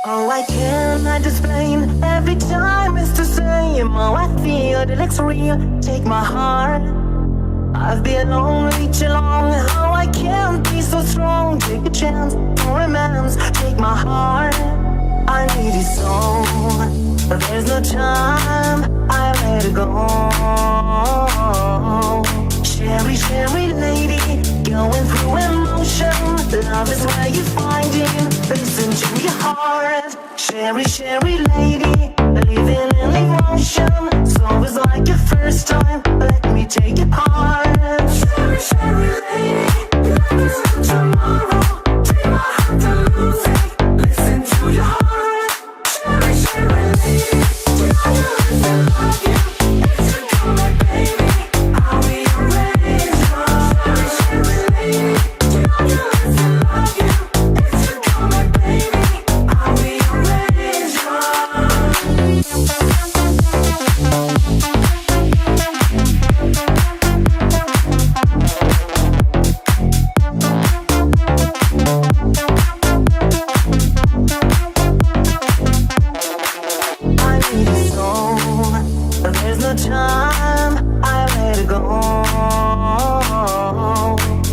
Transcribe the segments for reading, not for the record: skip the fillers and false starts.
Oh, I cannot explain. Every time it's the same. Oh, I feel that it's real. Take my heart. I've been lonely too long. How I can't be so strong. Take a chance for romance. Take my heart. I need it so. But there's no time. I let it go. Cherry, cherry lady, going through emotion. Love is where you find it. Listen to your heart. Cherry, cherry lady, living in emotion. So it's like your first time. Let me take your part. Cherry, cherry lady, love is not tomorrow. Take my heart to lose it. Listen to your heart. Cherry, cherry lady, you know you love to love you. It's a comeback, baby. I'll be your razor. Cherry, cherry lady, you know you love to love you. It's a comeback, baby. I'll be your razor. I need it so, but there's no time. I let it go.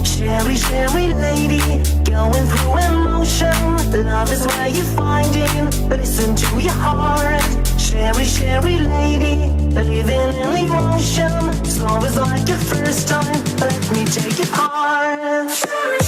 Cherry, cherry lady, going through emotion. Love is where you find it. Listen to your heart. Cherry, cherry lady, living in emotion. So it's like your first time. Let me take your part. Cherry,